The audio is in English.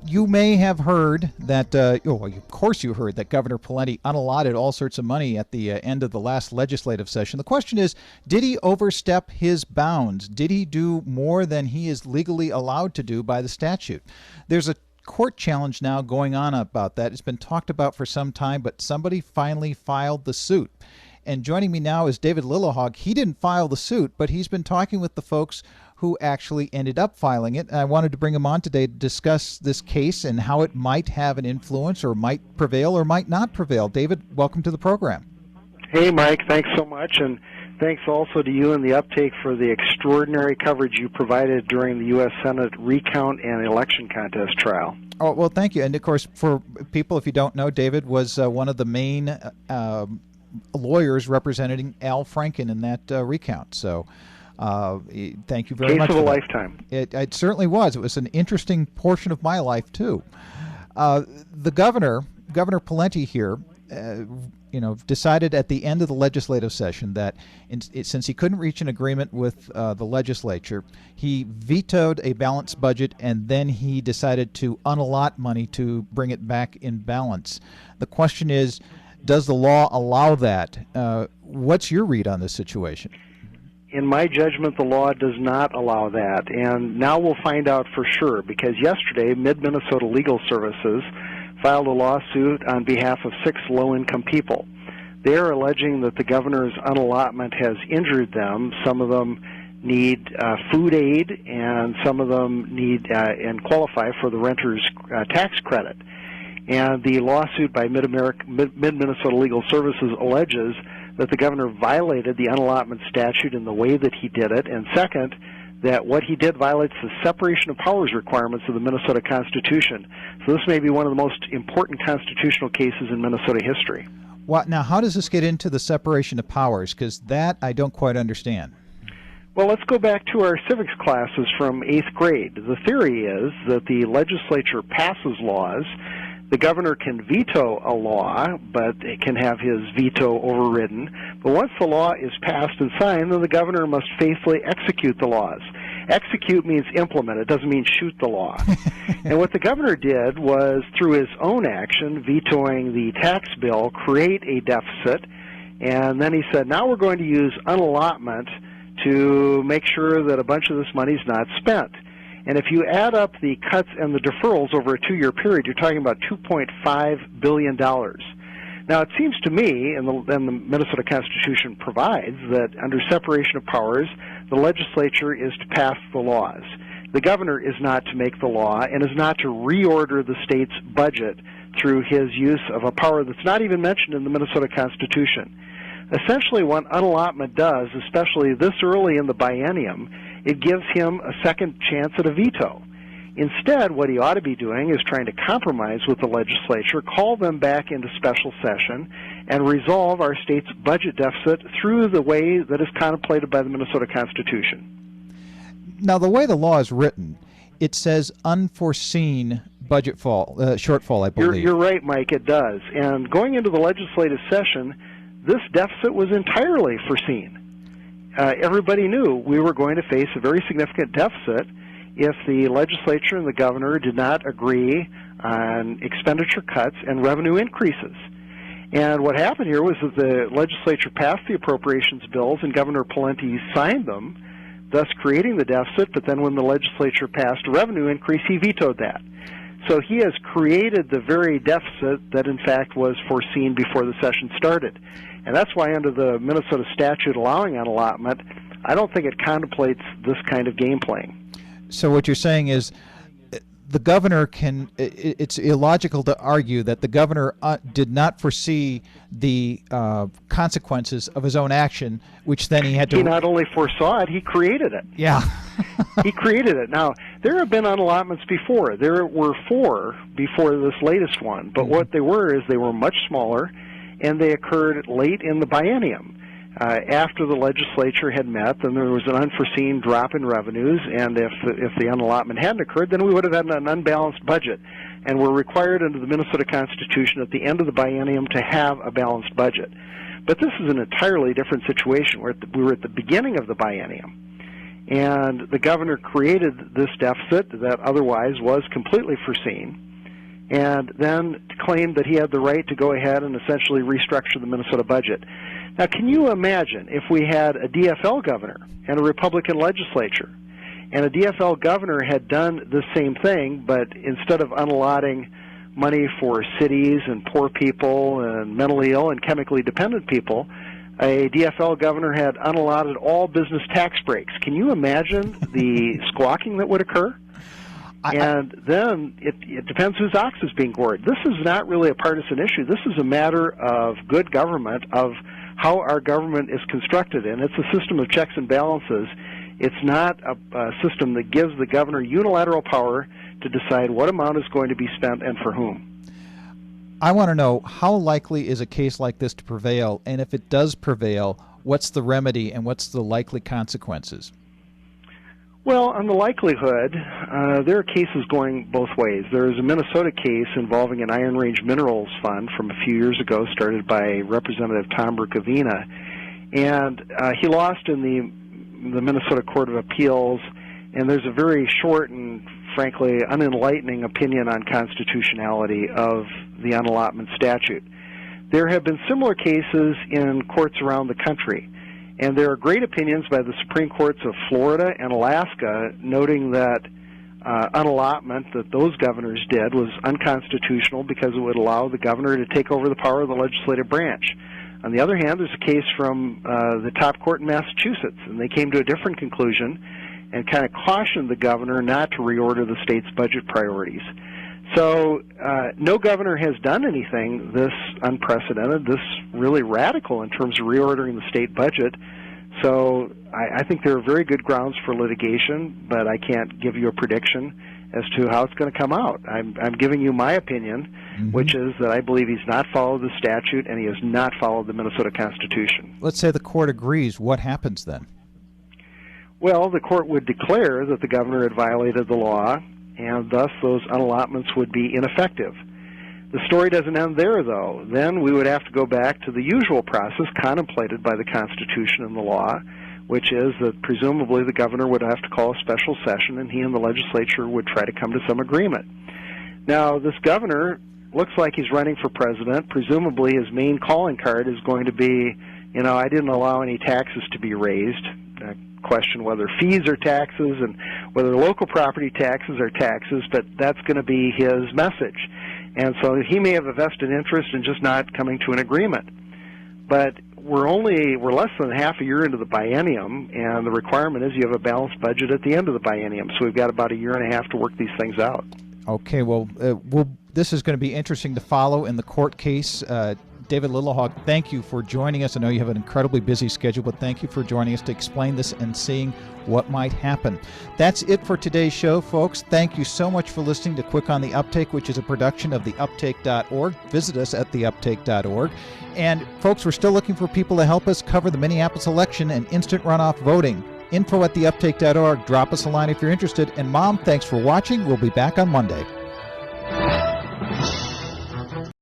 You may have heard that, of course you heard that Governor Pawlenty unallotted all sorts of money at the end of the last legislative session. The question is, did he overstep his bounds? Did he do more than he is legally allowed to do by the statute? There's a court challenge now going on about that. It's been talked about for some time, but somebody finally filed the suit. And joining me now is David Lillehaug. He didn't file the suit, but he's been talking with the folks who actually ended up filing it. And I wanted to bring him on today to discuss this case and how it might have an influence or might prevail or might not prevail. David, welcome to the program. Hey, Mike. Thanks so much. And thanks also to you and the Uptake for the extraordinary coverage you provided during the U.S. Senate recount and election contest trial. Oh, well, thank you. And, of course, for people, if you don't know, David was one of the main lawyers representing Al Franken in that recount. So thank you very much. Case of a lifetime. It certainly was. It was an interesting portion of my life, too. The Governor Pawlenty here, decided at the end of the legislative session that since he couldn't reach an agreement with the legislature, he vetoed a balanced budget, and then he decided to unallot money to bring it back in balance. The question is, does the law allow that? What's your read on this situation? In my judgment, the law does not allow that, and now we'll find out for sure, because yesterday, Mid-Minnesota Legal Services filed a lawsuit on behalf of 6 low-income people. They are alleging that the governor's unallotment has injured them. Some of them need food aid, and some of them need and qualify for the renter's tax credit. And the lawsuit by Mid-Minnesota Legal Services alleges that the governor violated the unallotment statute in the way that he did it, and second, that what he did violates the separation of powers requirements of the Minnesota Constitution. So this may be one of the most important constitutional cases in Minnesota history. Well, now, how does this get into the separation of powers? Because that I don't quite understand. Well, let's go back to our civics classes from 8th grade. The theory is that the legislature passes laws. The governor can veto a law, but it can have his veto overridden. But once the law is passed and signed, then the governor must faithfully execute the laws. Execute means implement. It doesn't mean shoot the law. And what the governor did was, through his own action, vetoing the tax bill, create a deficit. And then he said, now we're going to use unallotment to make sure that a bunch of this money is not spent. And if you add up the cuts and the deferrals over a 2-year period, you're talking about $2.5 billion. Now, it seems to me, and the Minnesota Constitution provides, that under separation of powers, the legislature is to pass the laws. The governor is not to make the law and is not to reorder the state's budget through his use of a power that's not even mentioned in the Minnesota Constitution. Essentially, what unallotment does, especially this early in the biennium, it gives him a second chance at a veto. Instead, what he ought to be doing is trying to compromise with the legislature, call them back into special session, and resolve our state's budget deficit through the way that is contemplated by the Minnesota Constitution. Now, the way the law is written, it says unforeseen budget shortfall, I believe. You're right, Mike, it does. And going into the legislative session, this deficit was entirely foreseen. Everybody knew we were going to face a very significant deficit if the legislature and the governor did not agree on expenditure cuts and revenue increases. And what happened here was that the legislature passed the appropriations bills and Governor Pawlenty signed them, thus creating the deficit, but then when the legislature passed a revenue increase, he vetoed that. So he has created the very deficit that, in fact, was foreseen before the session started. And that's why under the Minnesota statute allowing unallotment, I don't think it contemplates this kind of game playing. So what you're saying is the governor it's illogical to argue that the governor did not foresee the consequences of his own action, which then he had to... He not only foresaw it, he created it. Yeah. He created it. Now, there have been unallotments before. There were 4 before this latest one, but what they were is they were much smaller, and they occurred late in the biennium. After the legislature had met, then there was an unforeseen drop in revenues, and if the unallotment hadn't occurred, then we would have had an unbalanced budget. And we're required under the Minnesota Constitution at the end of the biennium to have a balanced budget. But this is an entirely different situation. We were at the beginning of the biennium. And the governor created this deficit that otherwise was completely foreseen, and then claimed that he had the right to go ahead and essentially restructure the Minnesota budget. Now, can you imagine if we had a DFL governor and a Republican legislature, and a DFL governor had done the same thing, but instead of unallotting money for cities and poor people and mentally ill and chemically dependent people, a DFL governor had unallotted all business tax breaks? Can you imagine the squawking that would occur? And then it depends whose ox is being gored. This is not really a partisan issue. This is a matter of good government, of how our government is constructed, and it's a system of checks and balances. It's not a system that gives the governor unilateral power to decide what amount is going to be spent and for whom. I want to know, how likely is a case like this to prevail, and if it does prevail, what's the remedy and what's the likely consequences? Well, on the likelihood, there are cases going both ways. There is a Minnesota case involving an Iron Range Minerals Fund from a few years ago, started by Representative Tom Rukavina, and he lost in the Minnesota Court of Appeals, and there's a very short and frankly unenlightening opinion on constitutionality of the unallotment statute. There have been similar cases in courts around the country, and there are great opinions by the Supreme Courts of Florida and Alaska noting that unallotment that those governors did was unconstitutional because it would allow the governor to take over the power of the legislative branch. On the other hand, there's a case from the top court in Massachusetts, and they came to a different conclusion and kind of cautioned the governor not to reorder the state's budget priorities. So no governor has done anything this unprecedented, this really radical in terms of reordering the state budget. So I think there are very good grounds for litigation, but I can't give you a prediction as to how it's going to come out. I'm giving you my opinion, which is that I believe he's not followed the statute and he has not followed the Minnesota Constitution. Let's say the court agrees. What happens then? Well, the court would declare that the governor had violated the law, and thus those unallotments would be ineffective. The story doesn't end there, though. Then we would have to go back to the usual process contemplated by the Constitution and the law, which is that presumably the governor would have to call a special session, and he and the legislature would try to come to some agreement. Now, this governor looks like he's running for president. Presumably his main calling card is going to be, I didn't allow any taxes to be raised. Question whether fees are taxes and whether local property taxes are taxes, but that's going to be his message. And so he may have a vested interest in just not coming to an agreement. But we're less than half a year into the biennium, and the requirement is you have a balanced budget at the end of the biennium. So we've got about a year and a half to work these things out. Okay, well, this is going to be interesting to follow in the court case. David Lillehaug, thank you for joining us. I know you have an incredibly busy schedule, but thank you for joining us to explain this and seeing what might happen. That's it for today's show, folks. Thank you so much for listening to Quick on the Uptake, which is a production of theuptake.org. Visit us at theuptake.org. And, folks, we're still looking for people to help us cover the Minneapolis election and instant runoff voting. Info at theuptake.org. Drop us a line if you're interested. And, Mom, thanks for watching. We'll be back on Monday.